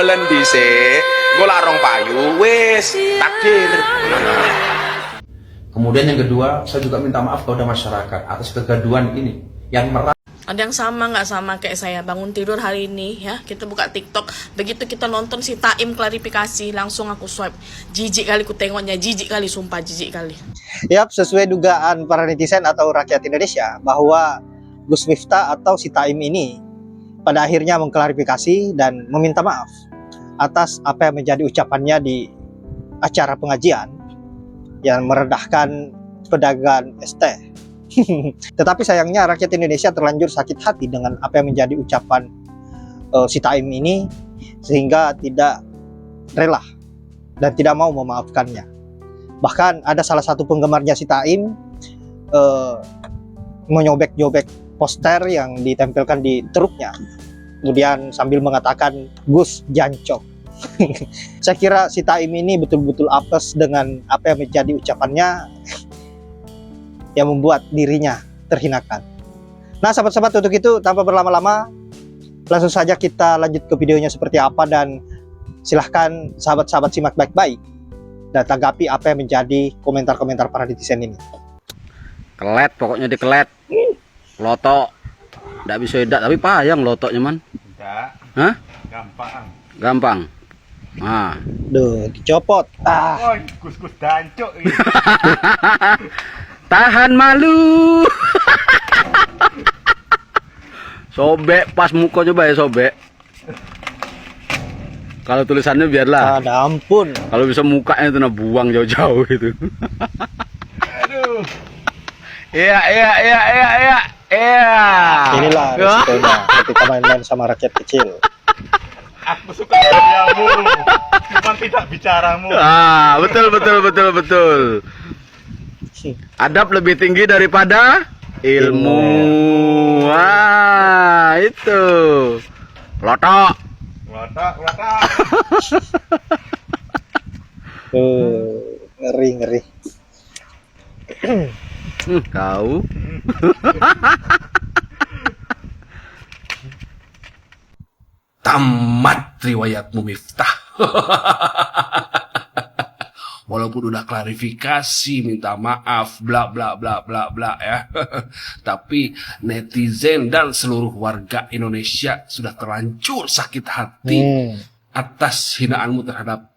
dolen dhisik, nggo larong payu, wis takdir. Kemudian yang kedua, saya juga minta maaf kepada masyarakat atas kegaduhan ini yang Ada yang sama nggak sama kayak saya, bangun tidur hari ini ya, kita buka TikTok, begitu kita nonton si Taim klarifikasi, langsung aku swipe, jijik kali ku tengoknya, jijik kali, sumpah jijik kali. Yap, sesuai dugaan para netizen atau rakyat Indonesia bahwa Gus Miftah atau si Taim ini pada akhirnya mengklarifikasi dan meminta maaf atas apa yang menjadi ucapannya di acara pengajian yang meredahkan pedagang es teh. Tetapi sayangnya rakyat Indonesia terlanjur sakit hati dengan apa yang menjadi ucapan si Taim ini, sehingga tidak rela dan tidak mau memaafkannya. Bahkan ada salah satu penggemarnya si Taim menyobek-nyobek poster yang ditempelkan di truknya, kemudian sambil mengatakan Gus Jancok. Saya kira si Taim ini betul-betul apes dengan apa yang menjadi ucapannya yang membuat dirinya terhinakan. Nah sahabat-sahabat, untuk itu tanpa berlama-lama langsung saja kita lanjut ke videonya seperti apa, dan silahkan sahabat-sahabat simak baik-baik dan tanggapi apa yang menjadi komentar-komentar para netizen ini. Kelet, pokoknya dikelet. Lotok. Nggak bisa edak, tapi payang lotoknya man. Enggak. Hah? Gampang. Gampang. Nah. Duh, dicopot. Oh, Gus dancuk ini. Tahan malu. Sobek pas muka, coba ya sobek. Kalau tulisannya biarlah. Ada ampun. Kalau bisa mukanya itu nah buang jauh-jauh itu. Aduh. Iya. Inilah resikonya ketika main-main sama rakyat kecil. Aku suka karyamu, cuma tidak bicaramu. Ah, betul. Adab lebih tinggi daripada ilmu. Wah, itu. Lotok. Ngeri. Kau. Tamat riwayatmu Miftah. Walaupun udah klarifikasi, minta maaf, bla bla bla bla bla ya. Tapi netizen dan seluruh warga Indonesia sudah terlanjur sakit hati atas hinaanmu terhadap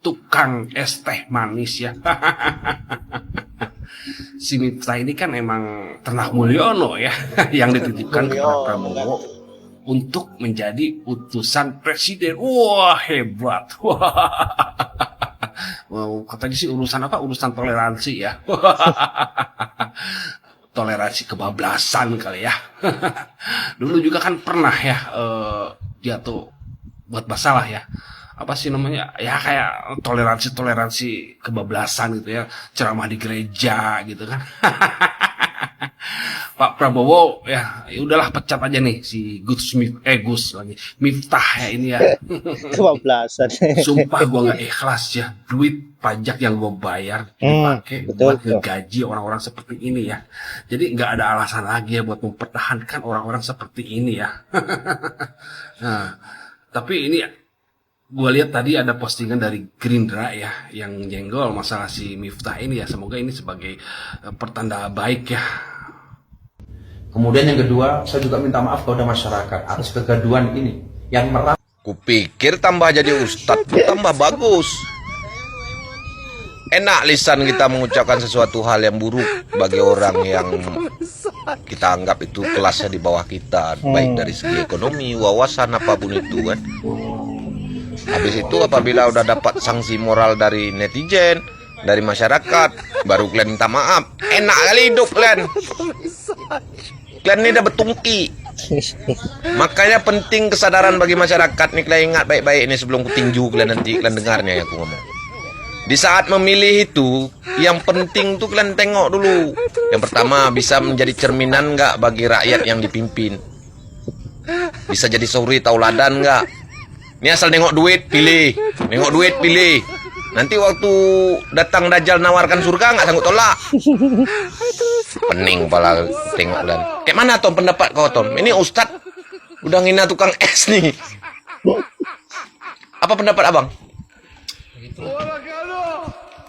tukang es teh manis ya. Si Miftah ini kan emang Ternah Mulyono ya, yang dititipkan kepada Prabowo untuk menjadi utusan presiden. Wah, hebat. Wow, katanya sih urusan apa? Urusan toleransi ya. Toleransi kebablasan kali ya. Dulu juga kan pernah ya dia tuh buat masalah ya. Apa sih namanya? Ya kayak toleransi kebablasan gitu ya. Ceramah di gereja gitu kan. Pak Prabowo ya udahlah pecat aja nih si Gus lagi Miftah ya ini ya. Kebablasan. Sumpah gua nggak ikhlas ya, duit pajak yang gua bayar dipakai buat ngegaji orang-orang seperti ini ya. Jadi nggak ada alasan lagi ya buat mempertahankan orang-orang seperti ini ya. Nah, tapi ini gua lihat tadi ada postingan dari Gerindra ya yang jenggol masalah si Miftah ini ya. Semoga ini sebagai pertanda baik ya. Kemudian yang kedua, saya juga minta maaf kepada masyarakat atas kegaduhan ini yang Kupikir tambah jadi ustadz tambah bagus. Enak lisan kita mengucapkan sesuatu hal yang buruk bagi orang yang kita anggap itu kelasnya di bawah kita, baik dari segi ekonomi, wawasan, apapun itu kan. Habis itu apabila udah dapat sanksi moral dari netizen, dari masyarakat, baru kalian minta maaf. Enak kali hidup kalian. Kalian ini udah betungki. Makanya penting kesadaran bagi masyarakat nih. Kalian ingat baik-baik ini sebelum kutinju kalian nanti kalian dengarnya ya aku ngomong. Di saat memilih itu, yang penting tuh kalian tengok dulu. Yang pertama, bisa menjadi cerminan nggak bagi rakyat yang dipimpin. Bisa jadi suri tauladan nggak? Ini asal nengok duit pilih, nengok duit pilih. Nanti waktu datang Dajjal nawarkan surga nggak sanggup tolak. Pening pala tengok dan. Kayak mana Tom pendapat kau Tom? Ini Ustadz udah ngina tukang es nih. Apa pendapat abang?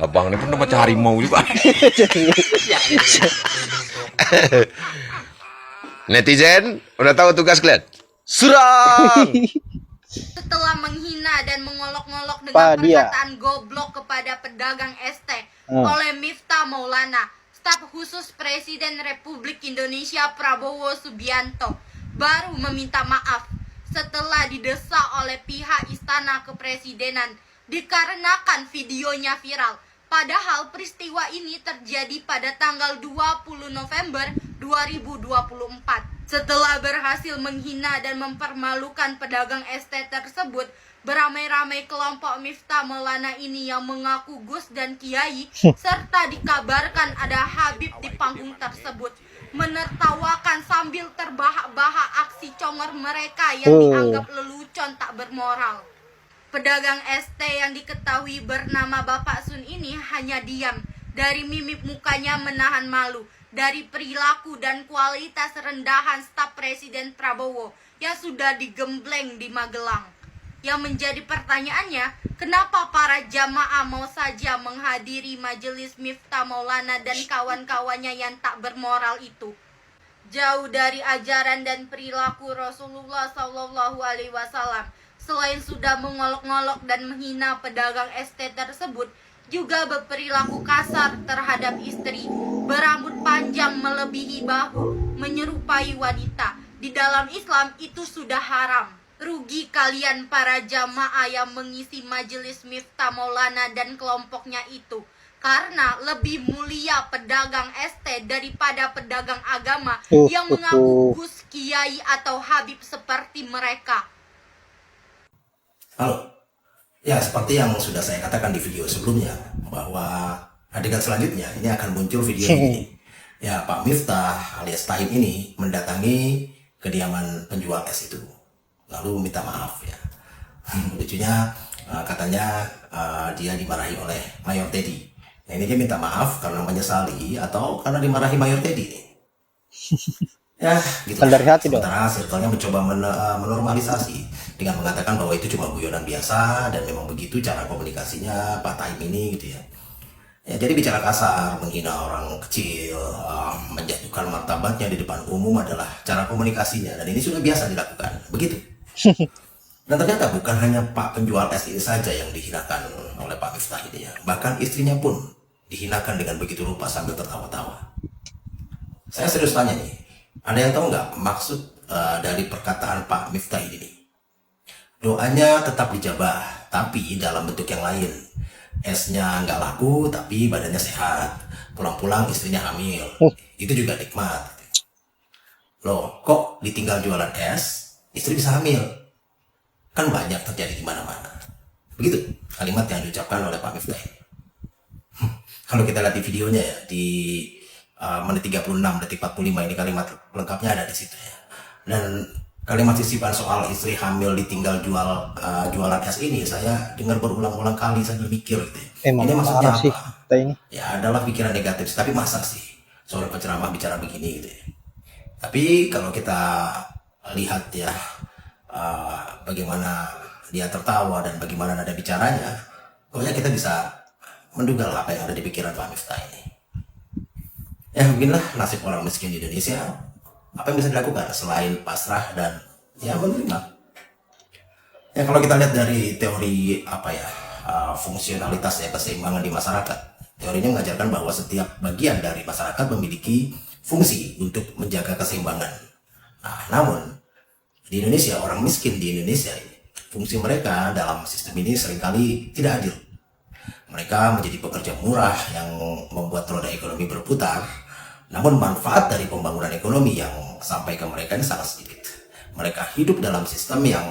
Abang ini pernah macam harimau juga. Netizen, udah tahu tugas kalian? Serang! Setelah menghina dan mengolok-ngolok Pak, dengan dia. perkataan goblok kepada pedagang ST oleh Miftah Maulana, staf khusus Presiden Republik Indonesia Prabowo Subianto baru meminta maaf setelah didesak oleh pihak Istana Kepresidenan dikarenakan videonya viral. Padahal peristiwa ini terjadi pada tanggal 20 November 2024. Setelah berhasil menghina dan mempermalukan pedagang ST tersebut, beramai-ramai kelompok Miftah Maulana ini yang mengaku Gus dan Kiai, serta dikabarkan ada Habib di panggung tersebut, menertawakan sambil terbahak-bahak aksi congor mereka yang dianggap lelucon tak bermoral. Pedagang ST yang diketahui bernama Bapak Sun ini hanya diam. Dari mimik mukanya menahan malu. Dari perilaku dan kualitas rendahan staf Presiden Prabowo yang sudah digembleng di Magelang. Yang menjadi pertanyaannya, kenapa para jamaah mau saja menghadiri majelis Miftah Maulana dan kawan-kawannya yang tak bermoral itu? Jauh dari ajaran dan perilaku Rasulullah SAW, selain sudah mengolok-ngolok dan menghina pedagang ST tersebut, juga berperilaku kasar terhadap istri, berambut panjang melebihi bahu, menyerupai wanita. Di dalam Islam itu sudah haram. Rugi kalian para jamaah yang mengisi majelis Miftah Maulana dan kelompoknya itu. Karena lebih mulia pedagang ST daripada pedagang agama yang mengaku Gus, Kiai atau Habib seperti mereka. Halo, ya seperti yang sudah saya katakan di video sebelumnya, bahwa adegan selanjutnya ini akan muncul video ini. Ya, Pak Miftah alias Taim ini mendatangi kediaman penjual es itu, lalu minta maaf ya. Lucunya katanya dia dimarahi oleh Mayor Teddy. Nah, ini dia minta maaf karena menyesali atau karena dimarahi Mayor Teddy. Ya, gitu. Dari hati dong. Sementara circle-nya mencoba menormalisasi dengan mengatakan bahwa itu cuma guyonan biasa dan memang begitu cara komunikasinya Pak Taim ini gitu ya. Ya, jadi bicara kasar, menghina orang kecil, menjatuhkan martabatnya di depan umum adalah cara komunikasinya dan ini sudah biasa dilakukan. Begitu. Dan ternyata bukan hanya Pak penjual es ini saja yang dihinakan oleh Pak Miftah ini ya. Bahkan istrinya pun dihinakan dengan begitu rupa sambil tertawa-tawa. Saya serius tanya nih, ada yang tahu nggak maksud dari perkataan Pak Miftah ini? Doanya tetap dijabah, tapi dalam bentuk yang lain. Esnya nggak laku, tapi badannya sehat. Pulang-pulang istrinya hamil. Itu juga nikmat. Loh, kok ditinggal jualan es, istri bisa hamil? Kan banyak terjadi di mana-mana. Begitu kalimat yang diucapkan oleh Pak Miftah. Kalau kita lihat di videonya ya, di menit 36, detik 45 ini kalimat lengkapnya ada di situ ya. Dan kalimat sisipan soal istri hamil ditinggal jualan es ini saya dengar berulang-ulang kali, saya mikir gitu ya. Ini maksudnya apa? Sih, ini. Ya adalah pikiran negatif, tapi masa sih seorang penceramah bicara begini gitu ya. Tapi kalau kita lihat ya bagaimana dia tertawa dan bagaimana nada bicaranya, pokoknya kita bisa menduga lah apa yang ada di pikiran Pak Miftah ini. Ya beginilah nasib orang miskin di Indonesia. Apa yang bisa dilakukan selain pasrah dan ya menerima? Ya kalau kita lihat dari teori apa ya fungsionalitas ya keseimbangan di masyarakat, teorinya mengajarkan bahwa setiap bagian dari masyarakat memiliki fungsi untuk menjaga keseimbangan. Nah, namun di Indonesia, orang miskin di Indonesia ini, fungsi mereka dalam sistem ini seringkali tidak adil. Mereka menjadi pekerja murah yang membuat roda ekonomi berputar, namun manfaat dari pembangunan ekonomi yang sampai ke mereka ini sangat sedikit. Mereka hidup dalam sistem yang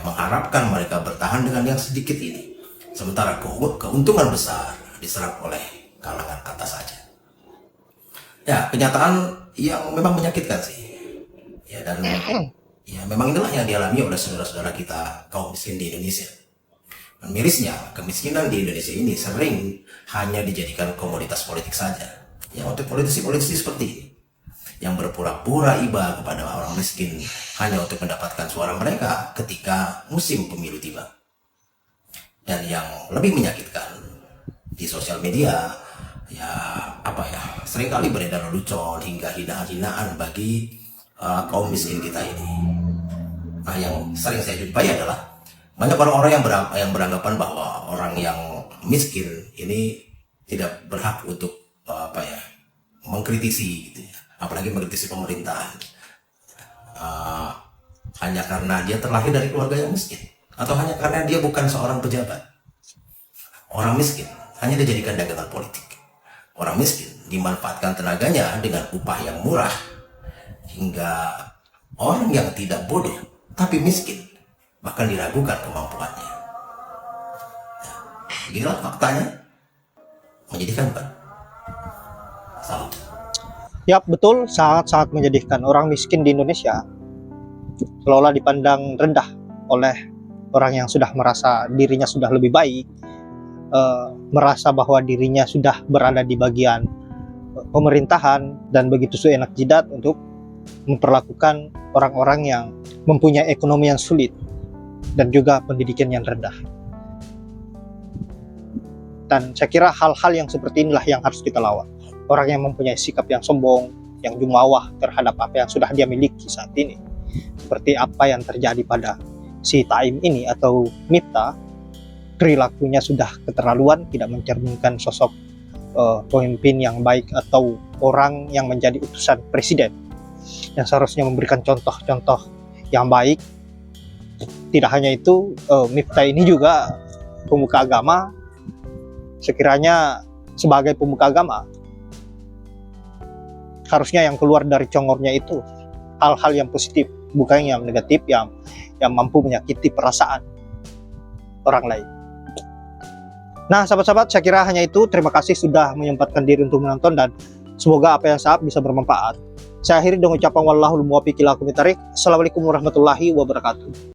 mengharapkan mereka bertahan dengan yang sedikit ini. Sementara keuntungan besar diserap oleh kalangan atas saja. Ya, kenyataan yang memang menyakitkan sih. Ya, dan ya memang inilah yang dialami oleh saudara-saudara kita kaum miskin di Indonesia. Dan mirisnya, kemiskinan di Indonesia ini sering hanya dijadikan komoditas politik saja. Ya, untuk politisi-politisi seperti ini yang berpura-pura iba kepada orang miskin hanya untuk mendapatkan suara mereka ketika musim pemilu tiba. Dan yang lebih menyakitkan di sosial media, ya apa ya, seringkali beredar lelucon hingga hinaan-hinaan bagi kaum miskin kita ini. Nah, yang sering saya jumpai adalah banyak orang-orang yang beranggapan bahwa orang yang miskin ini tidak berhak untuk mengkritisi gitu ya, apalagi mengkritisi pemerintahan. Hanya karena dia terlahir dari keluarga yang miskin, atau hanya karena dia bukan seorang pejabat. Orang miskin hanya dijadikan dagangan politik. Orang miskin dimanfaatkan tenaganya dengan upah yang murah, hingga orang yang tidak bodoh tapi miskin bahkan diragukan kemampuannya. Beginilah faktanya. Menyedihkan bukan? Salut. Ya betul, sangat-sangat menyedihkan. Orang miskin di Indonesia seolah dipandang rendah oleh orang yang sudah merasa dirinya sudah lebih baik, merasa bahwa dirinya sudah berada di bagian pemerintahan, dan begitu seenak jidat untuk memperlakukan orang-orang yang mempunyai ekonomi yang sulit dan juga pendidikan yang rendah. Dan saya kira hal-hal yang seperti inilah yang harus kita lawan. Orang yang mempunyai sikap yang sombong, yang jumawah terhadap apa yang sudah dia miliki saat ini, seperti apa yang terjadi pada si Taim ini atau Miftah, perilakunya sudah keterlaluan, tidak mencerminkan sosok pemimpin yang baik atau orang yang menjadi utusan presiden yang seharusnya memberikan contoh-contoh yang baik. Tidak hanya itu, Miftah ini juga pemuka agama. Sekiranya sebagai pemuka agama, harusnya yang keluar dari congornya itu hal-hal yang positif, bukan yang negatif, yang mampu menyakiti perasaan orang lain. Nah, sahabat-sahabat, saya kira hanya itu. Terima kasih sudah menyempatkan diri untuk menonton, dan semoga apa yang saya bisa bermanfaat. Saya akhiri dengan ucapan wallahul muwaffiq ila aqwamit thoriq. Assalamualaikum warahmatullahi wabarakatuh.